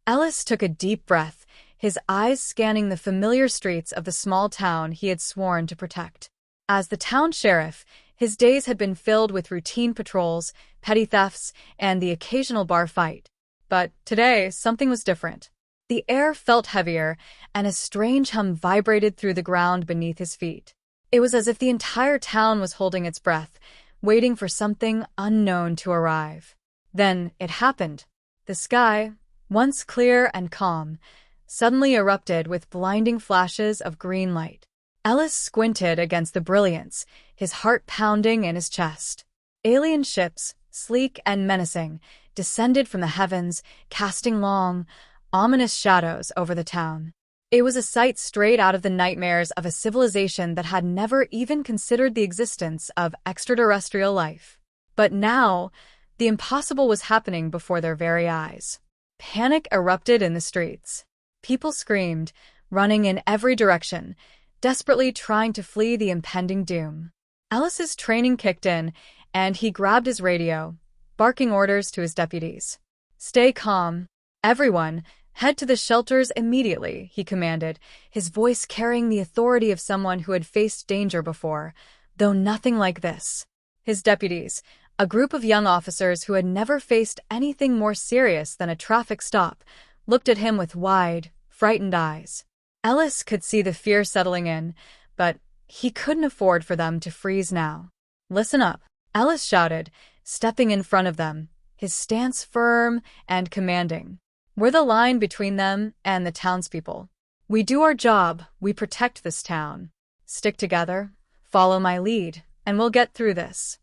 Ellis took a deep breath, his eyes scanning the familiar streets of the small town he had sworn to protect. As the town sheriff, his days had been filled with routine patrols, petty thefts, and the occasional bar fight. But today, something was different. The air felt heavier, and a strange hum vibrated through the ground beneath his feet. It was as if the entire town was holding its breath, waiting for something unknown to arrive. Then it happened. The sky, once clear and calm, suddenly erupted with blinding flashes of green light. Ellis squinted against the brilliance, his heart pounding in his chest. Alien ships, sleek and menacing, descended from the heavens, casting long, ominous shadows over the town. It was a sight straight out of the nightmares of a civilization that had never even considered the existence of extraterrestrial life. But now, the impossible was happening before their very eyes. Panic erupted in the streets. People screamed, running in every direction, desperately trying to flee the impending doom. Ellis's training kicked in, and he grabbed his radio, barking orders to his deputies. "Stay calm. Everyone, head to the shelters immediately," he commanded, his voice carrying the authority of someone who had faced danger before, though nothing like this. His deputies, a group of young officers who had never faced anything more serious than a traffic stop, looked at him with wide, frightened eyes. Ellis could see the fear settling in, but he couldn't afford for them to freeze now. "Listen up," Ellis shouted, stepping in front of them, his stance firm and commanding. "We're the line between them and the townspeople. We do our job, we protect this town. Stick together, follow my lead, and we'll get through this."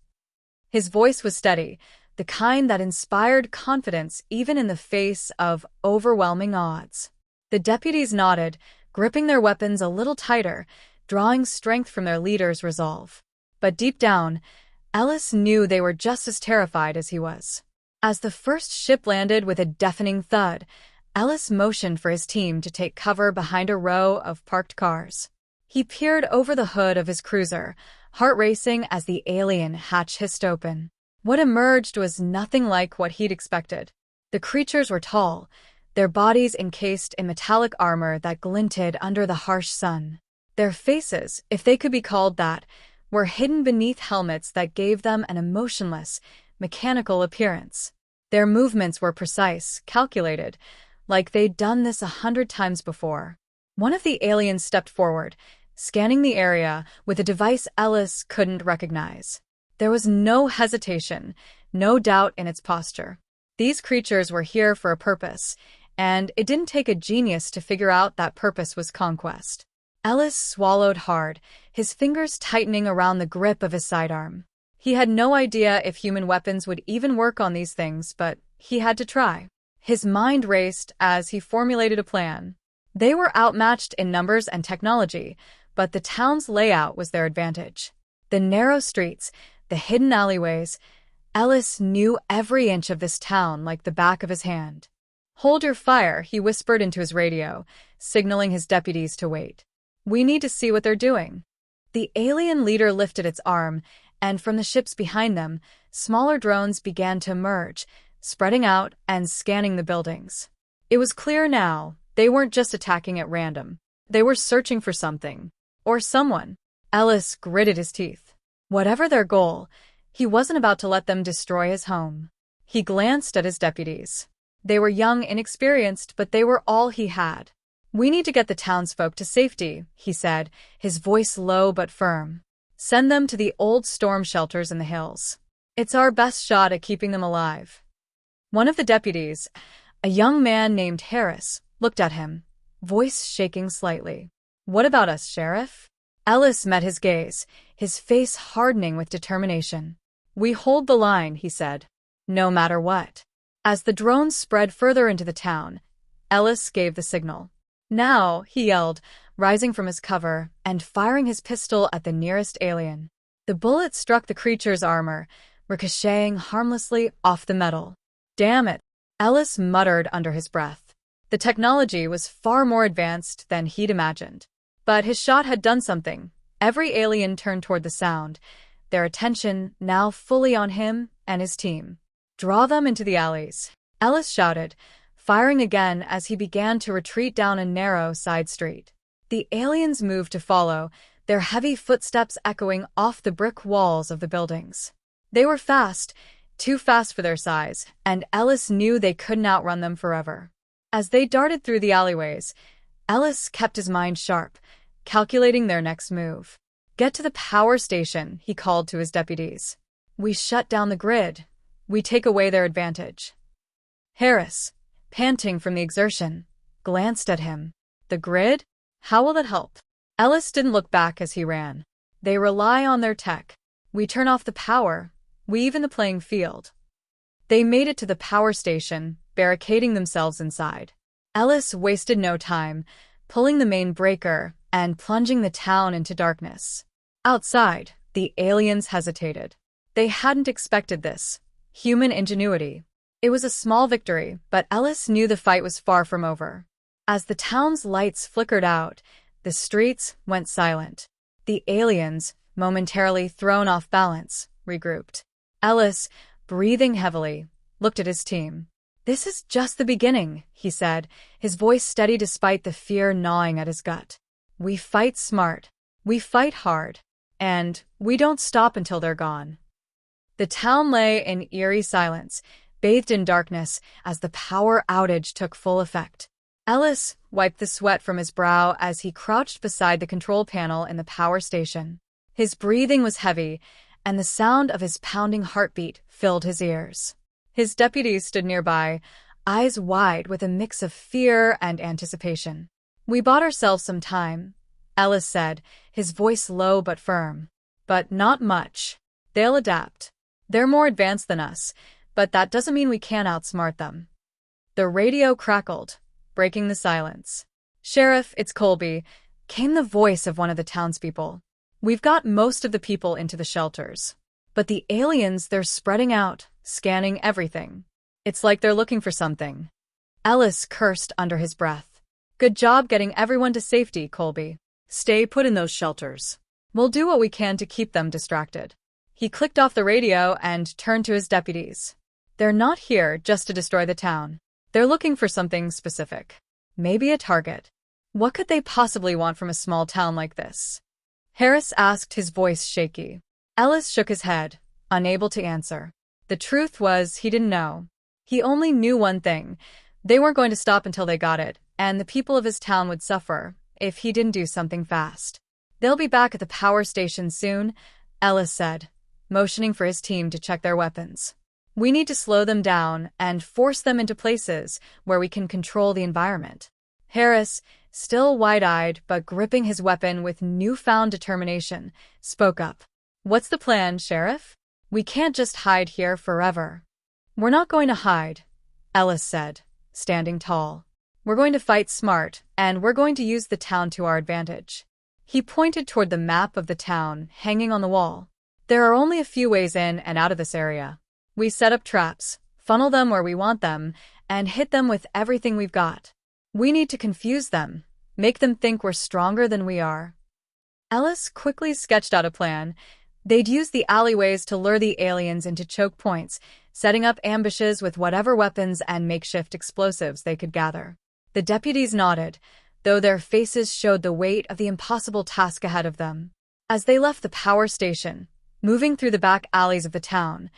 His voice was steady, the kind that inspired confidence even in the face of overwhelming odds. The deputies nodded, gripping their weapons a little tighter, drawing strength from their leader's resolve. But deep down, Ellis knew they were just as terrified as he was. As the first ship landed with a deafening thud, Ellis motioned for his team to take cover behind a row of parked cars. He peered over the hood of his cruiser, heart racing as the alien hatch hissed open. What emerged was nothing like what he'd expected. The creatures were tall, their bodies encased in metallic armor that glinted under the harsh sun. Their faces, if they could be called that, were hidden beneath helmets that gave them an emotionless, mechanical appearance. Their movements were precise, calculated, like they'd done this 100 times before. One of the aliens stepped forward, scanning the area with a device Ellis couldn't recognize. There was no hesitation, no doubt in its posture. These creatures were here for a purpose, and it didn't take a genius to figure out that purpose was conquest. Ellis swallowed hard, his fingers tightening around the grip of his sidearm. He had no idea if human weapons would even work on these things, but he had to try. His mind raced as he formulated a plan. They were outmatched in numbers and technology, but the town's layout was their advantage. The narrow streets, the hidden alleyways, Ellis knew every inch of this town like the back of his hand. "Hold your fire," he whispered into his radio, signaling his deputies to wait. "We need to see what they're doing." The alien leader lifted its arm, and from the ships behind them, smaller drones began to emerge, spreading out and scanning the buildings. It was clear now, they weren't just attacking at random. They were searching for something. Or someone. Ellis gritted his teeth. Whatever their goal, he wasn't about to let them destroy his home. He glanced at his deputies. They were young, inexperienced, but they were all he had. "We need to get the townsfolk to safety," he said, his voice low but firm. "Send them to the old storm shelters in the hills. It's our best shot at keeping them alive." One of the deputies, a young man named Harris, looked at him, voice shaking slightly. "What about us, Sheriff?" Ellis met his gaze, his face hardening with determination. "We hold the line," he said, "no matter what." As the drones spread further into the town, Ellis gave the signal. "Now," he yelled, rising from his cover and firing his pistol at the nearest alien. The bullet struck the creature's armor, ricocheting harmlessly off the metal. "Damn it," Ellis muttered under his breath. The technology was far more advanced than he'd imagined. But his shot had done something. Every alien turned toward the sound, their attention now fully on him and his team. "Draw them into the alleys," Ellis shouted, firing again as he began to retreat down a narrow side street. The aliens moved to follow, their heavy footsteps echoing off the brick walls of the buildings. They were fast, too fast for their size, and Ellis knew they couldn't outrun them forever. As they darted through the alleyways, Ellis kept his mind sharp, calculating their next move. "Get to the power station," he called to his deputies. "We shut down the grid. We take away their advantage." Harris, panting from the exertion, glanced at him. "The grid? How will that help?" Ellis didn't look back as he ran. "They rely on their tech. We turn off the power, we even the playing field." They made it to the power station, barricading themselves inside. Ellis wasted no time, pulling the main breaker and plunging the town into darkness. Outside, the aliens hesitated. They hadn't expected this. Human ingenuity. It was a small victory, but Ellis knew the fight was far from over. As the town's lights flickered out, the streets went silent. The aliens, momentarily thrown off balance, regrouped. Ellis, breathing heavily, looked at his team. "This is just the beginning," he said, his voice steady despite the fear gnawing at his gut. "We fight smart, we fight hard, and we don't stop until they're gone." The town lay in eerie silence, bathed in darkness as the power outage took full effect. Ellis wiped the sweat from his brow as he crouched beside the control panel in the power station. His breathing was heavy, and the sound of his pounding heartbeat filled his ears. His deputies stood nearby, eyes wide with a mix of fear and anticipation. "We bought ourselves some time," Ellis said, his voice low but firm. "But not much. They'll adapt. They're more advanced than us, but that doesn't mean we can't outsmart them." The radio crackled, breaking the silence. "Sheriff, it's Colby," came the voice of one of the townspeople. "We've got most of the people into the shelters. But the aliens, they're spreading out, scanning everything. It's like they're looking for something." Ellis cursed under his breath. "Good job getting everyone to safety, Colby. Stay put in those shelters. We'll do what we can to keep them distracted." He clicked off the radio and turned to his deputies. "They're not here just to destroy the town. They're looking for something specific. Maybe a target. What could they possibly want from a small town like this?" Harris asked, his voice shaky. Ellis shook his head, unable to answer. The truth was, he didn't know. He only knew one thing. They weren't going to stop until they got it, and the people of his town would suffer if he didn't do something fast. "They'll be back at the power station soon," Ellis said, motioning for his team to check their weapons. "We need to slow them down and force them into places where we can control the environment." Harris, still wide-eyed but gripping his weapon with newfound determination, spoke up. "What's the plan, Sheriff? We can't just hide here forever." "We're not going to hide," Ellis said, standing tall. "We're going to fight smart, and we're going to use the town to our advantage." He pointed toward the map of the town hanging on the wall. "There are only a few ways in and out of this area. We set up traps, funnel them where we want them, and hit them with everything we've got. We need to confuse them, make them think we're stronger than we are." Ellis quickly sketched out a plan. They'd use the alleyways to lure the aliens into choke points, setting up ambushes with whatever weapons and makeshift explosives they could gather. The deputies nodded, though their faces showed the weight of the impossible task ahead of them. As they left the power station, moving through the back alleys of the town,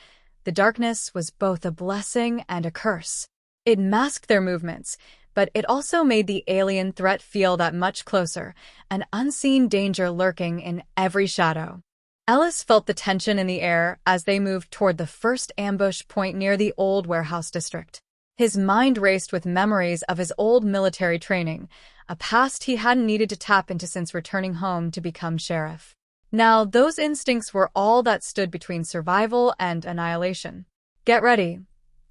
the darkness was both a blessing and a curse. It masked their movements, but it also made the alien threat feel that much closer, an unseen danger lurking in every shadow. Ellis felt the tension in the air as they moved toward the first ambush point near the old warehouse district. His mind raced with memories of his old military training, a past he hadn't needed to tap into since returning home to become sheriff. Now, those instincts were all that stood between survival and annihilation. "Get ready,"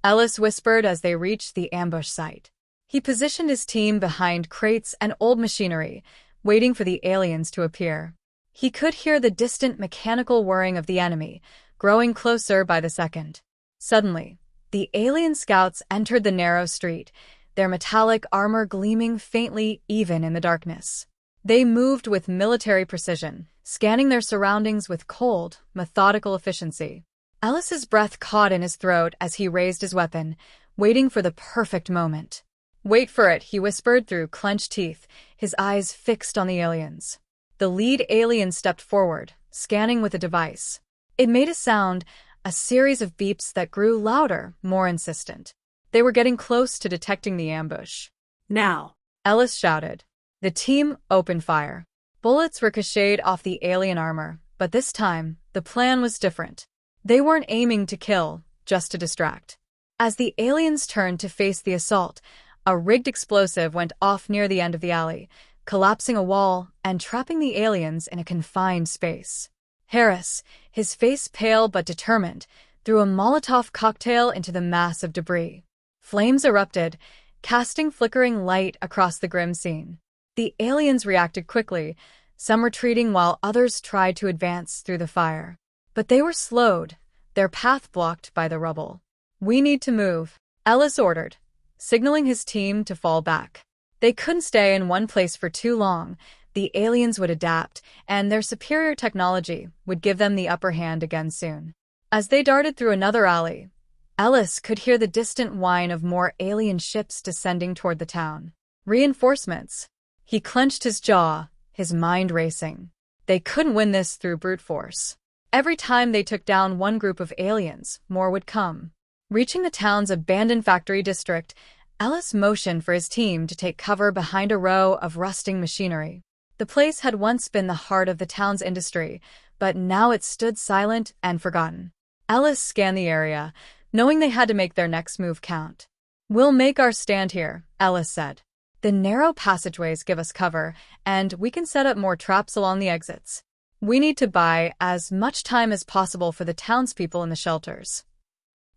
Ellis whispered as they reached the ambush site. He positioned his team behind crates and old machinery, waiting for the aliens to appear. He could hear the distant mechanical whirring of the enemy, growing closer by the second. Suddenly, the alien scouts entered the narrow street, their metallic armor gleaming faintly even in the darkness. They moved with military precision, scanning their surroundings with cold, methodical efficiency. Ellis's breath caught in his throat as he raised his weapon, waiting for the perfect moment. Wait for it, he whispered through clenched teeth, his eyes fixed on the aliens. The lead alien stepped forward, scanning with a device. It made a sound, a series of beeps that grew louder, more insistent. They were getting close to detecting the ambush. Now, Ellis shouted. The team opened fire. Bullets ricocheted off the alien armor, but this time, the plan was different. They weren't aiming to kill, just to distract. As the aliens turned to face the assault, a rigged explosive went off near the end of the alley, collapsing a wall and trapping the aliens in a confined space. Harris, his face pale but determined, threw a Molotov cocktail into the mass of debris. Flames erupted, casting flickering light across the grim scene. The aliens reacted quickly, some retreating while others tried to advance through the fire. But they were slowed, their path blocked by the rubble. "We need to move," Ellis ordered, signaling his team to fall back. They couldn't stay in one place for too long. The aliens would adapt, and their superior technology would give them the upper hand again soon. As they darted through another alley, Ellis could hear the distant whine of more alien ships descending toward the town. Reinforcements. He clenched his jaw, his mind racing. They couldn't win this through brute force. Every time they took down one group of aliens, more would come. Reaching the town's abandoned factory district, Ellis motioned for his team to take cover behind a row of rusting machinery. The place had once been the heart of the town's industry, but now it stood silent and forgotten. Ellis scanned the area, knowing they had to make their next move count. "We'll make our stand here," Ellis said. "The narrow passageways give us cover, and we can set up more traps along the exits. We need to buy as much time as possible for the townspeople in the shelters."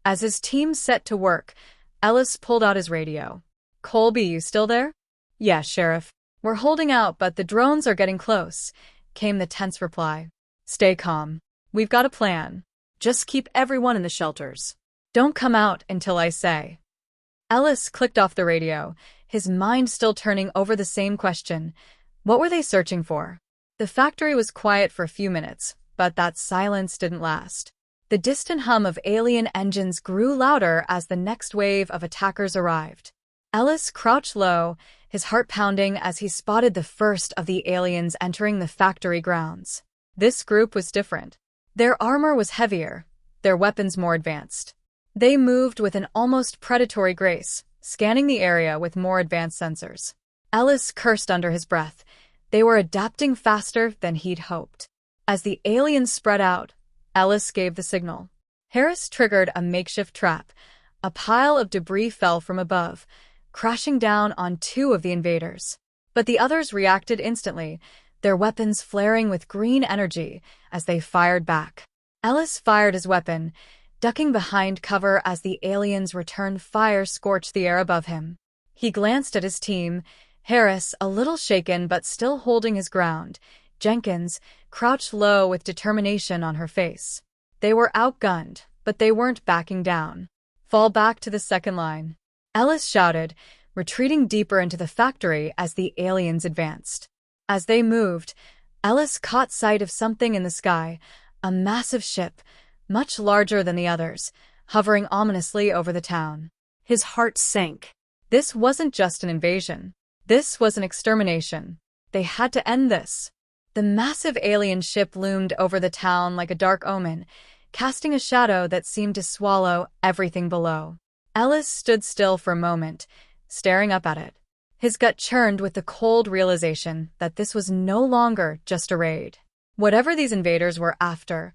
As his team set to work, Ellis pulled out his radio. "Colby, you still there?" "Yes, Sheriff. We're holding out, but the drones are getting close," came the tense reply. "Stay calm. We've got a plan. Just keep everyone in the shelters. Don't come out until I say." Ellis clicked off the radio, his mind still turning over the same question. What were they searching for? The factory was quiet for a few minutes, but that silence didn't last. The distant hum of alien engines grew louder as the next wave of attackers arrived. Ellis crouched low, his heart pounding as he spotted the first of the aliens entering the factory grounds. This group was different. Their armor was heavier, their weapons more advanced. They moved with an almost predatory grace, scanning the area with more advanced sensors. Ellis cursed under his breath. They were adapting faster than he'd hoped. As the aliens spread out, Ellis gave the signal. Harris triggered a makeshift trap. A pile of debris fell from above, crashing down on two of the invaders. But the others reacted instantly, their weapons flaring with green energy as they fired back. Ellis fired his weapon, ducking behind cover as the aliens' return fire scorched the air above him. He glanced at his team, Harris a little shaken but still holding his ground, Jenkins crouched low with determination on her face. They were outgunned, but they weren't backing down. "Fall back to the second line," Ellis shouted, retreating deeper into the factory as the aliens advanced. As they moved, Ellis caught sight of something in the sky, a massive ship, much larger than the others, hovering ominously over the town. His heart sank. This wasn't just an invasion. This was an extermination. They had to end this. The massive alien ship loomed over the town like a dark omen, casting a shadow that seemed to swallow everything below. Ellis stood still for a moment, staring up at it. His gut churned with the cold realization that this was no longer just a raid. Whatever these invaders were after,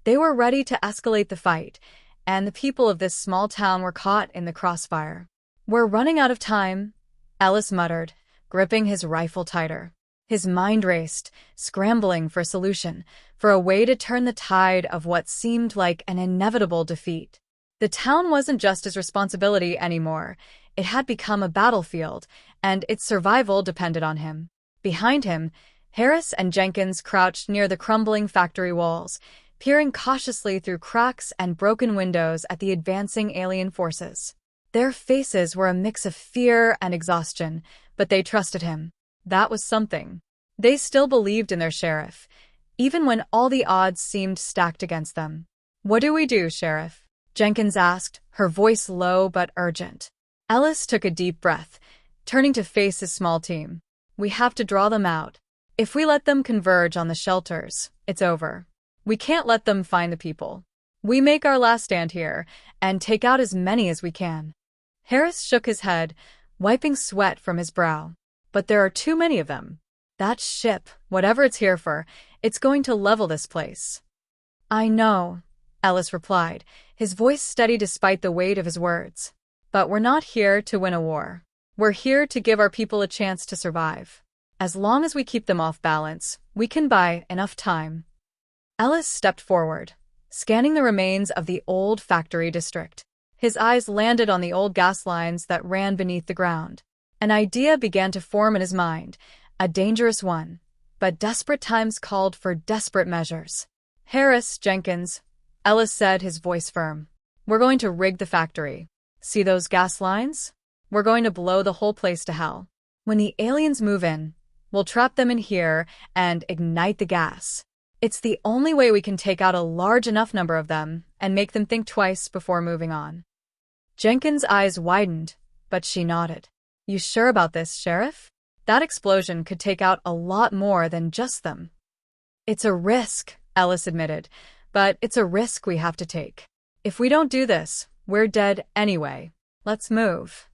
they were ready to escalate the fight, and the people of this small town were caught in the crossfire. "We're running out of time," Ellis muttered, gripping his rifle tighter. His mind raced, scrambling for a solution, for a way to turn the tide of what seemed like an inevitable defeat. The town wasn't just his responsibility anymore. It had become a battlefield, and its survival depended on him. Behind him, Harris and Jenkins crouched near the crumbling factory walls, peering cautiously through cracks and broken windows at the advancing alien forces. Their faces were a mix of fear and exhaustion, but they trusted him. That was something. They still believed in their sheriff, even when all the odds seemed stacked against them. "What do we do, Sheriff?" Jenkins asked, her voice low but urgent. Ellis took a deep breath, turning to face his small team. We have to draw them out. If we let them converge on the shelters, it's over. We can't let them find the people. We make our last stand here and take out as many as we can. Harris shook his head, wiping sweat from his brow. But there are too many of them. That ship, whatever it's here for, it's going to level this place. I know, Ellis replied, his voice steady despite the weight of his words. But we're not here to win a war. We're here to give our people a chance to survive. As long as we keep them off balance, we can buy enough time. Ellis stepped forward, scanning the remains of the old factory district. His eyes landed on the old gas lines that ran beneath the ground. An idea began to form in his mind, a dangerous one. But desperate times called for desperate measures. Harris, Jenkins, Ellis said, his voice firm. We're going to rig the factory. See those gas lines? We're going to blow the whole place to hell. When the aliens move in, we'll trap them in here and ignite the gas. It's the only way we can take out a large enough number of them and make them think twice before moving on. Jenkins' eyes widened, but she nodded. You sure about this, Sheriff? That explosion could take out a lot more than just them. It's a risk, Ellis admitted, but it's a risk we have to take. If we don't do this, we're dead anyway. Let's move.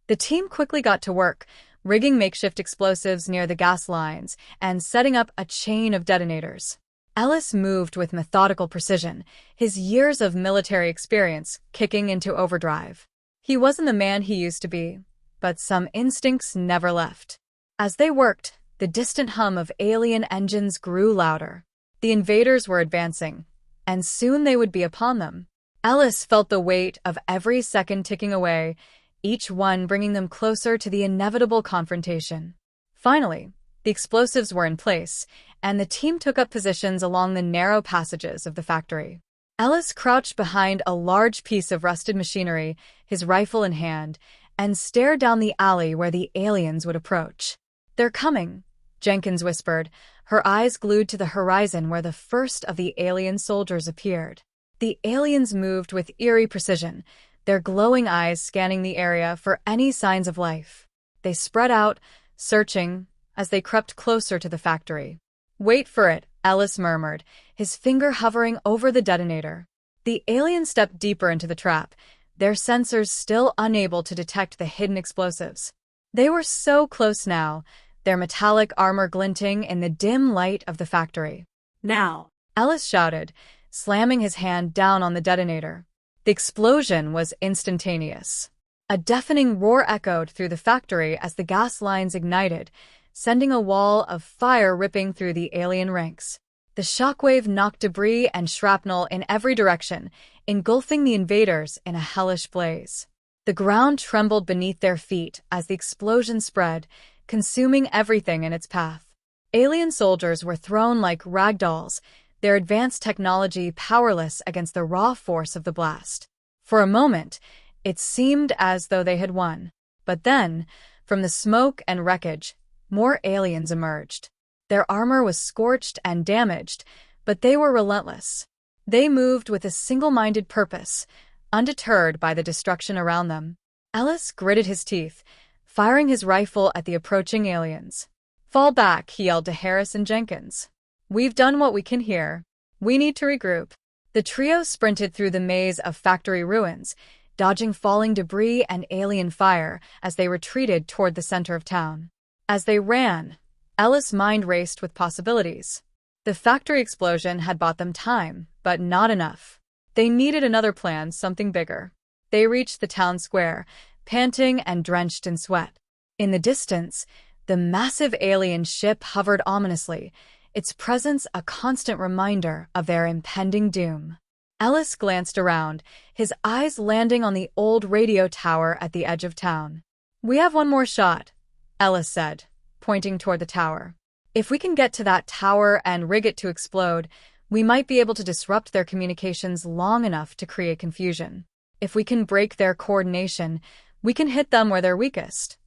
The team quickly got to work, rigging makeshift explosives near the gas lines and setting up a chain of detonators. Ellis moved with methodical precision, his years of military experience kicking into overdrive. He wasn't the man he used to be, but some instincts never left. As they worked, the distant hum of alien engines grew louder. The invaders were advancing, and soon they would be upon them. Ellis felt the weight of every second ticking away, each one bringing them closer to the inevitable confrontation. Finally, the explosives were in place, and the team took up positions along the narrow passages of the factory. Ellis crouched behind a large piece of rusted machinery, his rifle in hand, and stared down the alley where the aliens would approach. They're coming, Jenkins whispered, her eyes glued to the horizon where the first of the alien soldiers appeared. The aliens moved with eerie precision, their glowing eyes scanning the area for any signs of life. They spread out, searching, as they crept closer to the factory. Wait for it, Ellis murmured, his finger hovering over the detonator. The aliens stepped deeper into the trap, their sensors still unable to detect the hidden explosives. They were so close now, their metallic armor glinting in the dim light of the factory. Now, Ellis shouted, slamming his hand down on the detonator. The explosion was instantaneous. A deafening roar echoed through the factory as the gas lines ignited, sending a wall of fire ripping through the alien ranks. The shockwave knocked debris and shrapnel in every direction, engulfing the invaders in a hellish blaze. The ground trembled beneath their feet as the explosion spread, consuming everything in its path. Alien soldiers were thrown like rag dolls, their advanced technology powerless against the raw force of the blast. For a moment, it seemed as though they had won. But then, from the smoke and wreckage, more aliens emerged. Their armor was scorched and damaged, but they were relentless. They moved with a single-minded purpose, undeterred by the destruction around them. Ellis gritted his teeth, firing his rifle at the approaching aliens. Fall back, he yelled to Harris and Jenkins. We've done what we can here. We need to regroup. The trio sprinted through the maze of factory ruins, dodging falling debris and alien fire as they retreated toward the center of town. As they ran, Ellis' mind raced with possibilities. The factory explosion had bought them time, but not enough. They needed another plan, something bigger. They reached the town square, panting and drenched in sweat. In the distance, the massive alien ship hovered ominously, its presence a constant reminder of their impending doom. Ellis glanced around, his eyes landing on the old radio tower at the edge of town. We have one more shot, Ellis said, pointing toward the tower. If we can get to that tower and rig it to explode, we might be able to disrupt their communications long enough to create confusion. If we can break their coordination, we can hit them where they're weakest.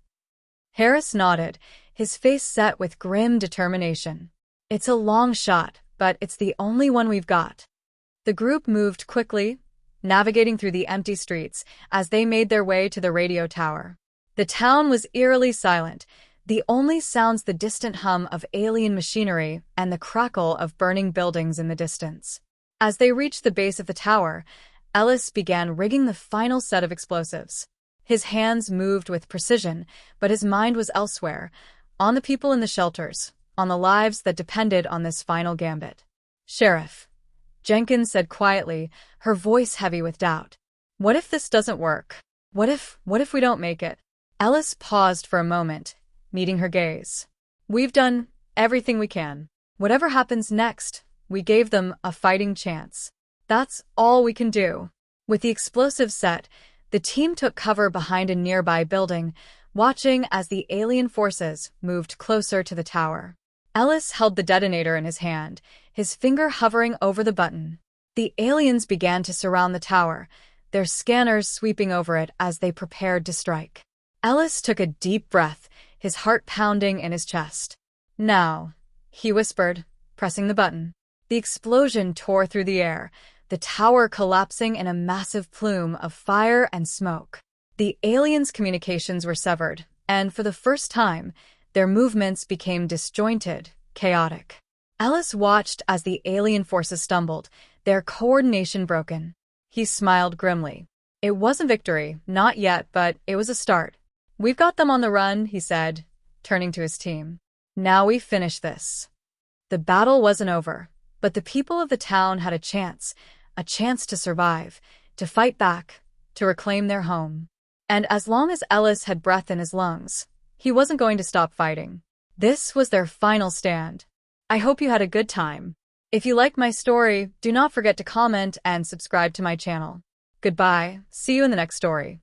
Harris nodded, his face set with grim determination. It's a long shot, but it's the only one we've got. The group moved quickly, navigating through the empty streets as they made their way to the radio tower. The town was eerily silent, the only sounds the distant hum of alien machinery and the crackle of burning buildings in the distance. As they reached the base of the tower, Ellis began rigging the final set of explosives. His hands moved with precision, but his mind was elsewhere, on the people in the shelters, on the lives that depended on this final gambit. "Sheriff," Jenkins said quietly, her voice heavy with doubt. "What if this doesn't work? What if we don't make it?" Ellis paused for a moment, meeting her gaze. "We've done everything we can. Whatever happens next, we gave them a fighting chance. That's all we can do." With the explosives set, the team took cover behind a nearby building, watching as the alien forces moved closer to the tower. Ellis held the detonator in his hand, his finger hovering over the button. The aliens began to surround the tower, their scanners sweeping over it as they prepared to strike. Ellis took a deep breath, his heart pounding in his chest. "Now," he whispered, pressing the button. The explosion tore through the air, the tower collapsing in a massive plume of fire and smoke. The aliens' communications were severed, and for the first time, their movements became disjointed, chaotic. Ellis watched as the alien forces stumbled, their coordination broken. He smiled grimly. It wasn't victory, not yet, but it was a start. "We've got them on the run," he said, turning to his team. "Now we finish this." The battle wasn't over, but the people of the town had a chance to survive, to fight back, to reclaim their home. And as long as Ellis had breath in his lungs, he wasn't going to stop fighting. This was their final stand. I hope you had a good time. If you liked my story, do not forget to comment and subscribe to my channel. Goodbye, see you in the next story.